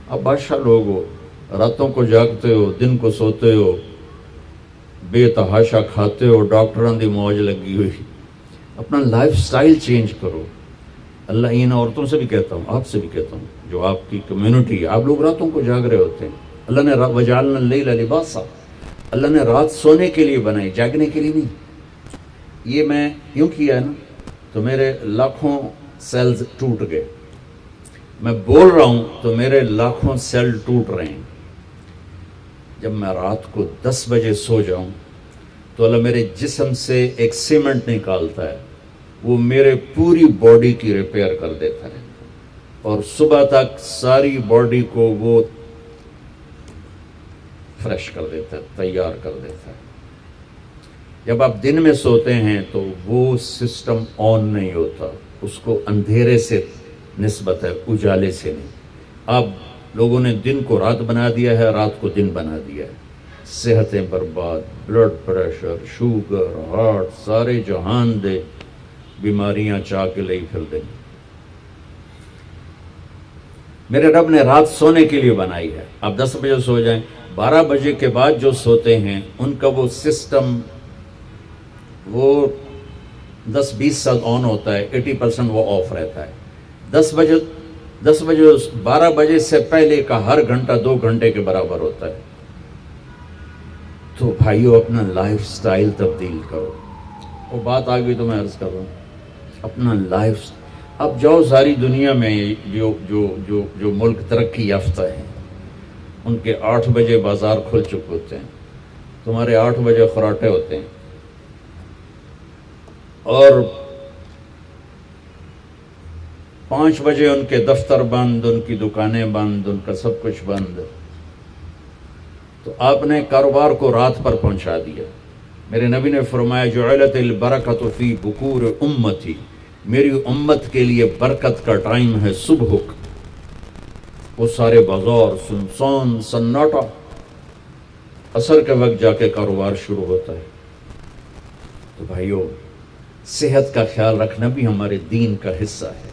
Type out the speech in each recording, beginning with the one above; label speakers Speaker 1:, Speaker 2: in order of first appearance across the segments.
Speaker 1: آپ بادشاہ لوگ ہو، راتوں کو جاگتے ہو، دن کو سوتے ہو، بے تحاشا کھاتے ہو، ڈاکٹروں دی موج لگی ہوئی. اپنا لائف سٹائل چینج کرو. اللہ ان عورتوں سے بھی کہتا ہوں، آپ سے بھی کہتا ہوں، جو آپ کی کمیونٹی ہے، آپ لوگ راتوں کو جاگ رہے ہوتے ہیں. اللہ نے وجعلنا اللیل لباسا، اللہ نے رات سونے کے لیے بنائی، جاگنے کے لیے نہیں. یہ میں یوں کیا ہے نا تو میرے لاکھوں سیلز ٹوٹ گئے. میں بول رہا ہوں تو میرے لاکھوں سیل ٹوٹ رہے ہیں. جب میں رات کو 10 بجے سو جاؤں تو اللہ میرے جسم سے ایک سیمنٹ نکالتا ہے، وہ میرے پوری باڈی کی ریپیئر کر دیتا ہے، اور صبح تک ساری باڈی کو وہ فریش کر دیتا ہے، تیار کر دیتا ہے. جب آپ دن میں سوتے ہیں تو وہ سسٹم آن نہیں ہوتا، اس کو اندھیرے سے نسبت ہے، اجالے سے نہیں. آپ لوگوں نے دن کو رات بنا دیا ہے، رات کو دن بنا دیا ہے. صحتیں برباد، بلڈ پریشر، شوگر، ہارٹ، سارے جہان دے بیماریاں چاہ کے لئی پھر دیں. میرے رب نے رات سونے کے لیے بنائی ہے. آپ 10 بجے سو جائیں، 12 بجے کے بعد جو سوتے ہیں ان کا وہ سسٹم وہ 10-20% آن ہوتا ہے، 80% وہ آف رہتا ہے. 10 بجے 12 بجے سے پہلے کا ہر گھنٹہ 2 گھنٹے کے برابر ہوتا ہے. تو بھائیو اپنا لائف سٹائل تبدیل کرو. وہ بات آ گئی تو میں عرض کر رہا ہوں، اپنا لائف. اب جاؤ ساری دنیا میں جو ملک ترقی یافتہ ہیں ان کے 8 بجے بازار کھل چکے ہوتے ہیں، تمہارے 8 بجے خراٹے ہوتے ہیں، اور 5 بجے ان کے دفتر بند، ان کی دکانیں بند، ان کا سب کچھ بند. تو آپ نے کاروبار کو رات پر پہنچا دیا. میرے نبی نے فرمایا جعلت البرکۃ فی بکور امتی، میری امت کے لیے برکت کا ٹائم ہے صبح کا. وہ سارے بازار سنسان سناٹا، عصر کے وقت جا کے کاروبار شروع ہوتا ہے. تو بھائیو صحت کا خیال رکھنا بھی ہمارے دین کا حصہ ہے.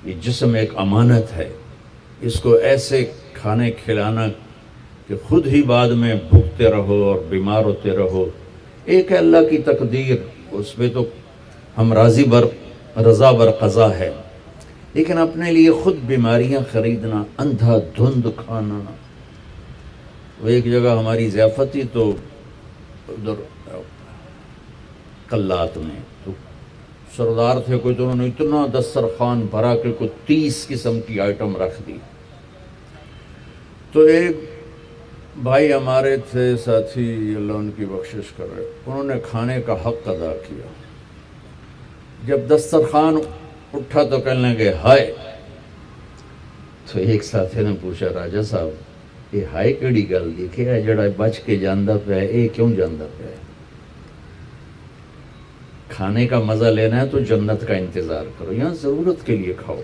Speaker 1: یہ جسم ایک امانت ہے، اس کو ایسے کھانے کھلانا کہ خود ہی بعد میں بھوکتے رہو اور بیمار ہوتے رہو. ایک ہے اللہ کی تقدیر، اس پہ تو ہم رضا بر قضا ہے، لیکن اپنے لیے خود بیماریاں خریدنا، اندھا دھند کھانا. وہ ایک جگہ ہماری ضیافت تھی تو ادھر قلات میں، تو سردار تھے کوئی، تو انہوں نے اتنا دسترخوان بھرا کہ کوئی 30 قسم کی آئٹم رکھ دی. تو ایک بھائی ہمارے تھے ساتھی، اللہ ان کی بخشش کر رہے، انہوں نے کھانے کا حق ادا کیا. جب دسترخوان اٹھا تو کہنے لگے ہائے. تو ایک ساتھی نے پوچھا راجا صاحب یہ ہائے کیڑی گل دیکھے جڑا بچ کے جاندہ پہ ہے، یہ کیوں جاندہ پہ ہے؟ کھانے کا مزہ لینا ہے تو جنت کا انتظار کرو، یہاں ضرورت کے لیے کھاؤ.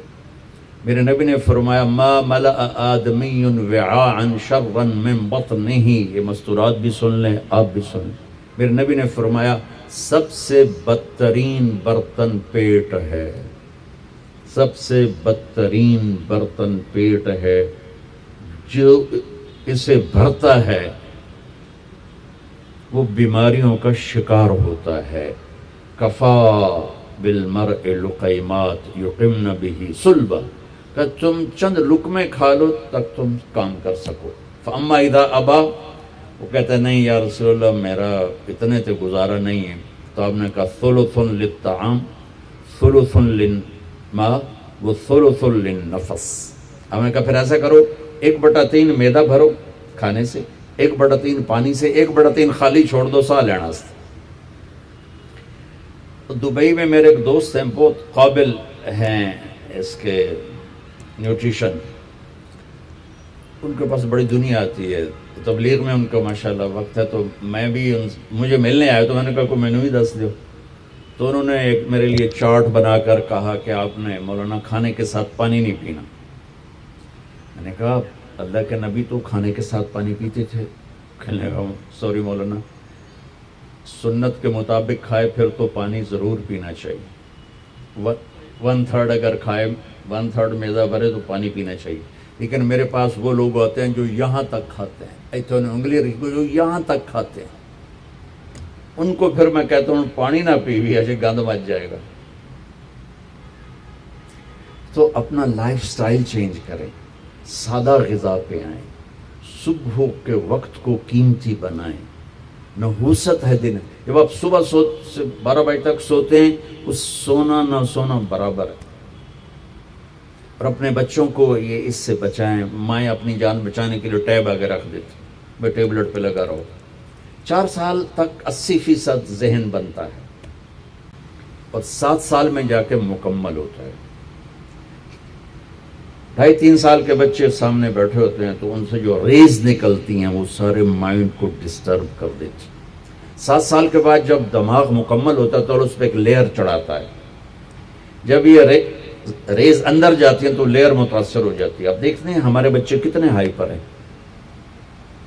Speaker 1: میرے نبی نے فرمایا ما ملأ آدمی وعاء شرا من بطنہ، یہ مستورات بھی سن لیں، آپ بھی سن لیں. میرے نبی نے فرمایا سب سے بدترین برتن پیٹ ہے، سب سے بدترین برتن پیٹ ہے. جو اسے بھرتا ہے وہ بیماریوں کا شکار ہوتا ہے. کفا بالمرء لقیمات یقمن بہ صلبہ، کہ تم چند لقمے کھا لو تک تم کام کر سکو. فاما اذا ابا، وہ کہتا ہے نہیں یا رسول اللہ میرا اتنے تے گزارا نہیں ہے. تو آپ نے کہا ثلث للطعام ثلث للماء و ثلث للنفس. آپ نے کہا پھر ایسا کرو 1/3 میدا بھرو کھانے سے، 1/3 پانی سے، 1/3 خالی چھوڑ دو سا لینا سے. دبئی میں میرے ایک دوست ہیں، بہت قابل ہیں اس کے نیوٹریشن، ان کے پاس بڑی دنیا آتی ہے تبلیغ میں، ان کا ماشاءاللہ وقت ہے. تو میں بھی مجھے ملنے آئے تو میں نے کہا کوئی مینو ہی دس دو. تو انہوں نے ایک میرے لیے چارٹ بنا کر کہا کہ آپ نے مولانا کھانے کے ساتھ پانی نہیں پینا. میں نے کہا اللہ کے نبی تو کھانے کے ساتھ پانی پیتے تھے. کہنے لگا سوری مولانا، سنت کے مطابق کھائے پھر تو پانی ضرور پینا چاہیے. 1/3 اگر کھائے 1/3 میدا بھرے تو پانی پینا چاہیے. لیکن میرے پاس وہ لوگ آتے ہیں جو یہاں تک کھاتے ہیں, ایتھے نے انگلی رکھی جو یہاں تک کھاتے ہیں, ان کو پھر میں کہتا ہوں پانی نہ پی بھی ایسے گند مچ جائے گا. تو اپنا لائف سٹائل چینج کریں, سادہ غذا پہ آئیں, صبح کے وقت کو قیمتی بنائیں. نحوست ہے دن, جب آپ صبح 12 بجے تک سوتے ہیں, اس سونا نہ سونا برابر ہے. اور اپنے بچوں کو یہ اس سے بچائیں. مائیں اپنی جان بچانے کے لیے ٹیب آگے رکھ دیتی, میں ٹیبلٹ پہ لگا رہو. 4 سال تک 80% ذہن بنتا ہے اور 7 سال میں جا کے مکمل ہوتا ہے. 2.5-3 سال کے بچے سامنے بیٹھے ہوتے ہیں تو ان سے جو ریز نکلتی ہیں وہ سارے مائنڈ کو ڈسٹرب کر دیتی. 7 سال کے بعد جب دماغ مکمل ہوتا ہے تو اس پہ ایک لیئر چڑھاتا ہے. جب یہ ریز اندر جاتی ہیں تو لیئر متاثر ہو جاتی ہے. اب دیکھتے ہیں ہمارے بچے کتنے ہائپر ہیں.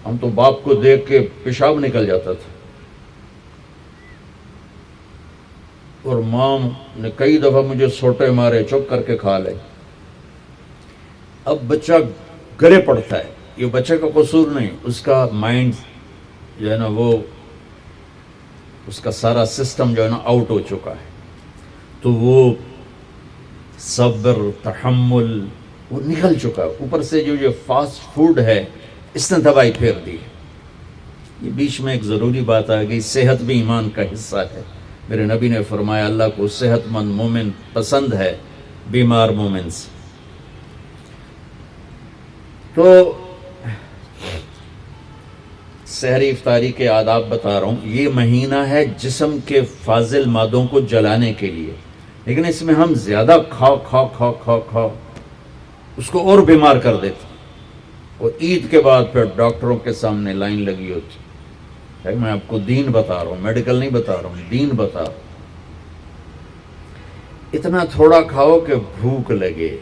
Speaker 1: ہم تو باپ کو دیکھ کے پیشاب نکل جاتا تھا, اور ماں نے کئی دفعہ مجھے سوٹے مارے, چپ کر کے کھا لے. اب بچہ گلے پڑتا ہے, یہ بچے کا قصور نہیں, اس کا مائنڈ جو ہے نا وہ اس کا سارا سسٹم جو ہے نا آؤٹ ہو چکا ہے. تو وہ صبر, تحمل وہ نکل چکا ہے. اوپر سے جو یہ فاسٹ فوڈ ہے اس نے دوائی پھیر دی. یہ بیچ میں ایک ضروری بات آ گئی, صحت بھی ایمان کا حصہ ہے. میرے نبی نے فرمایا اللہ کو صحت مند مومن پسند ہے بیمار مومن سے. تو سحری افطاری کے آداب بتا رہا ہوں. یہ مہینہ ہے جسم کے فاضل مادوں کو جلانے کے لیے, لیکن اس میں ہم زیادہ کھا کھا کھا کھا کھا اس کو اور بیمار کر دیتے. اور عید کے بعد پھر ڈاکٹروں کے سامنے لائن لگی ہوتی ہے. میں آپ کو دین بتا رہا ہوں, میڈیکل نہیں بتا رہا ہوں, دین بتا رہا ہوں. اتنا تھوڑا کھاؤ کہ بھوک لگے,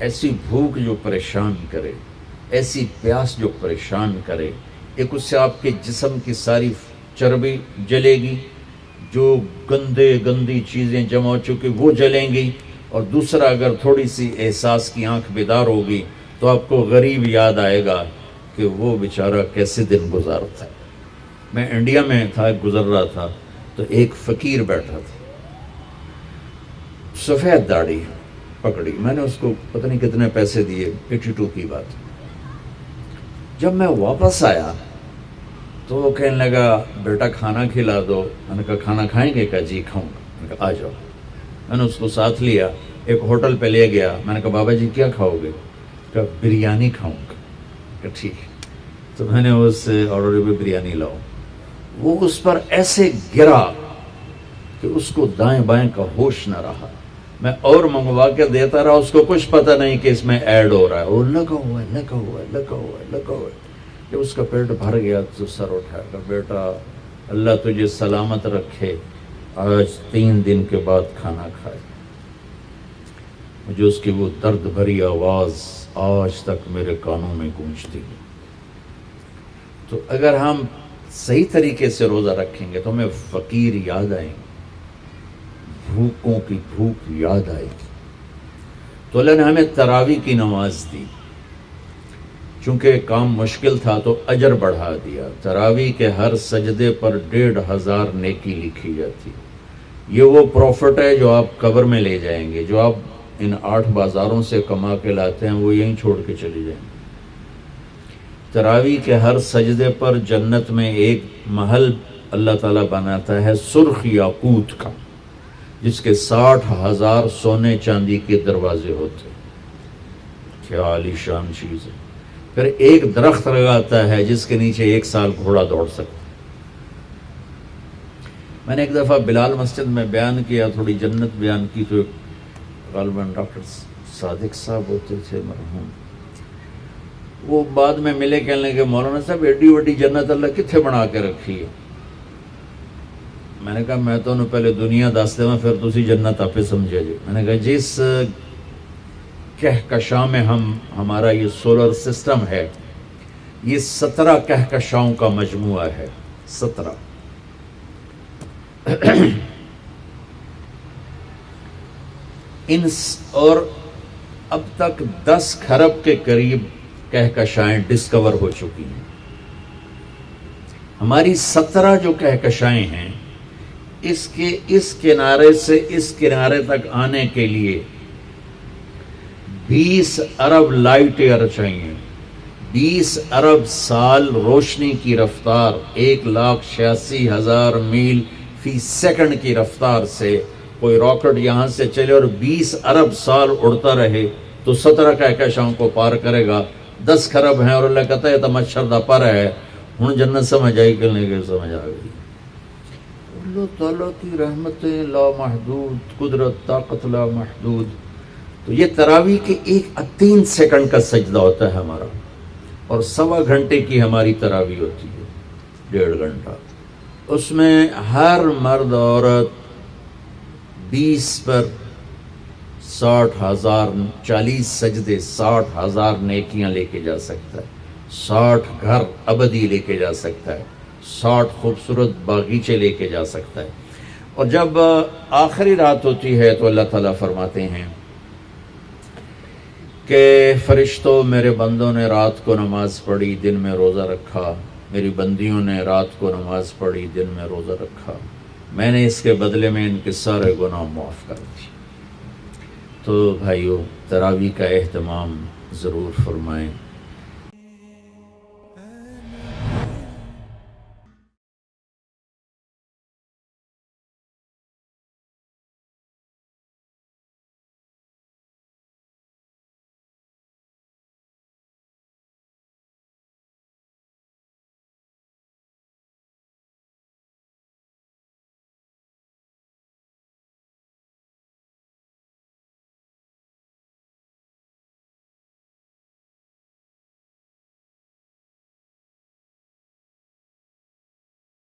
Speaker 1: ایسی بھوک جو پریشان کرے, ایسی پیاس جو پریشان کرے. ایک اس سے آپ کے جسم کی ساری چربی جلے گی, جو گندی چیزیں جمع ہو چکی وہ جلیں گی. اور دوسرا اگر تھوڑی سی احساس کی آنکھ بیدار ہوگی تو آپ کو غریب یاد آئے گا کہ وہ بیچارہ کیسے دن گزارتا ہے. میں انڈیا میں تھا, گزر رہا تھا تو ایک فقیر بیٹھا تھا, سفید داڑھی پکڑی. میں نے اس کو پتہ نہیں کتنے پیسے دیے, 82 کی بات. جب میں واپس آیا تو وہ کہنے لگا بیٹا کھانا کھلا دو. میں نے کہا کھانا کھائیں گے؟ کہا جی کھاؤں گا. میں نے کہا آ جاؤ. میں نے اس کو ساتھ لیا, ایک ہوٹل پہ لے گیا. میں نے کہا بابا جی کیا کھاؤ گے؟ کہا بریانی کھاؤں گا. کہا ٹھیک ہے. تو میں نے اس سے آرڈر پہ بریانی لاؤ. وہ اس پر ایسے گرا کہ اس کو دائیں بائیں کا ہوش نہ رہا. میں اور منگوا کے دیتا رہا, اس کو کچھ پتہ نہیں کہ اس میں ایڈ ہو رہا ہے. وہ لگا ہوا ہے. جب اس کا پیٹ بھر گیا تو سر اٹھایا کہ بیٹا اللہ تجھے سلامت رکھے, آج 3 دن کے بعد کھانا کھائے. مجھے اس کی وہ درد بھری آواز آج تک میرے کانوں میں گونجتی ہے. تو اگر ہم صحیح طریقے سے روزہ رکھیں گے تو ہمیں فقیر یاد آئیں گے, بھوکوں کی بھوک یاد آئے گی. تو اللہ نے ہمیں تراویح کی نماز دی. چونکہ کام مشکل تھا تو اجر بڑھا دیا. تراویح کے ہر سجدے پر 1,500 نیکی لکھی جاتی. یہ وہ پروفٹ ہے جو آپ قبر میں لے جائیں گے. جو آپ ان 8 بازاروں سے کما کے لاتے ہیں وہ یہیں چھوڑ کے چلے جائیں گے. تراویح کے ہر سجدے پر جنت میں ایک محل اللہ تعالیٰ بناتا ہے سرخ یاقوت کا, جس کے 60,000 سونے چاندی کے دروازے ہوتے. کیا عالی شان چیز ہے. پھر ایک درخت لگاتا ہے جس کے نیچے 1 سال گھوڑا دوڑ سکتا. میں نے ایک دفعہ بلال مسجد میں بیان کیا, تھوڑی جنت بیان کی, تو غالباً ڈاکٹر صادق صاحب ہوتے تھے مرحوم, وہ بعد میں ملے, کہنے لگے مولانا صاحب ایڈی وڈی جنت اللہ کتنے بنا کے رکھی ہے. میں نے کہا میں تو انہوں پہلے دنیا دستے میں پھر تسی جنت آپ سمجھے جی. میں نے کہا جس کہکشاں میں ہمارا یہ سولر سسٹم ہے, یہ 17 کہکشاؤں کا مجموعہ ہے. 17. اور اب تک 10 کھرب کے قریب کہکشائیں ڈسکور ہو چکی ہیں. ہماری 17 جو کہکشائیں ہیں اس کے اس کنارے سے اس کنارے تک آنے کے لیے 20 ارب لائٹ ایئر چاہیے. 20 ارب سال روشنی کی رفتار 1,86,000 میل فی سیکنڈ کی رفتار سے کوئی راکٹ یہاں سے چلے اور 20 ارب سال اڑتا رہے تو 17 کہکشاؤں کو پار کرے گا. 10 کھرب ہیں اور اللہ کہتا ہے تو مچھر دا پر ہے. ہوں جنت سمجھ آئی کہ نہیں کہ سمجھ آ گئی. اللہ تعالیٰ کی رحمتیں لا محدود، قدرت طاقت لا محدود. تو یہ تراویح کے 3 سیکنڈ کا سجدہ ہوتا ہے ہمارا، اور 1.25 گھنٹے کی ہماری تراویح ہوتی ہے، 1.5 گھنٹہ. اس میں ہر مرد عورت 20 پر 60,000 40 سجدے 60,000 نیکیاں لے کے جا سکتا ہے، 60 گھر ابدی لے کے جا سکتا ہے، 60 خوبصورت باغیچے لے کے جا سکتا ہے. اور جب آخری رات ہوتی ہے تو اللہ تعالیٰ فرماتے ہیں کہ فرشتوں میرے بندوں نے رات کو نماز پڑھی، دن میں روزہ رکھا، میری بندیوں نے رات کو نماز پڑھی، دن میں روزہ رکھا، میں نے اس کے بدلے میں ان کے سارے گناہ معاف کر دیے. تو بھائیو، تراویح کا اہتمام ضرور فرمائیں.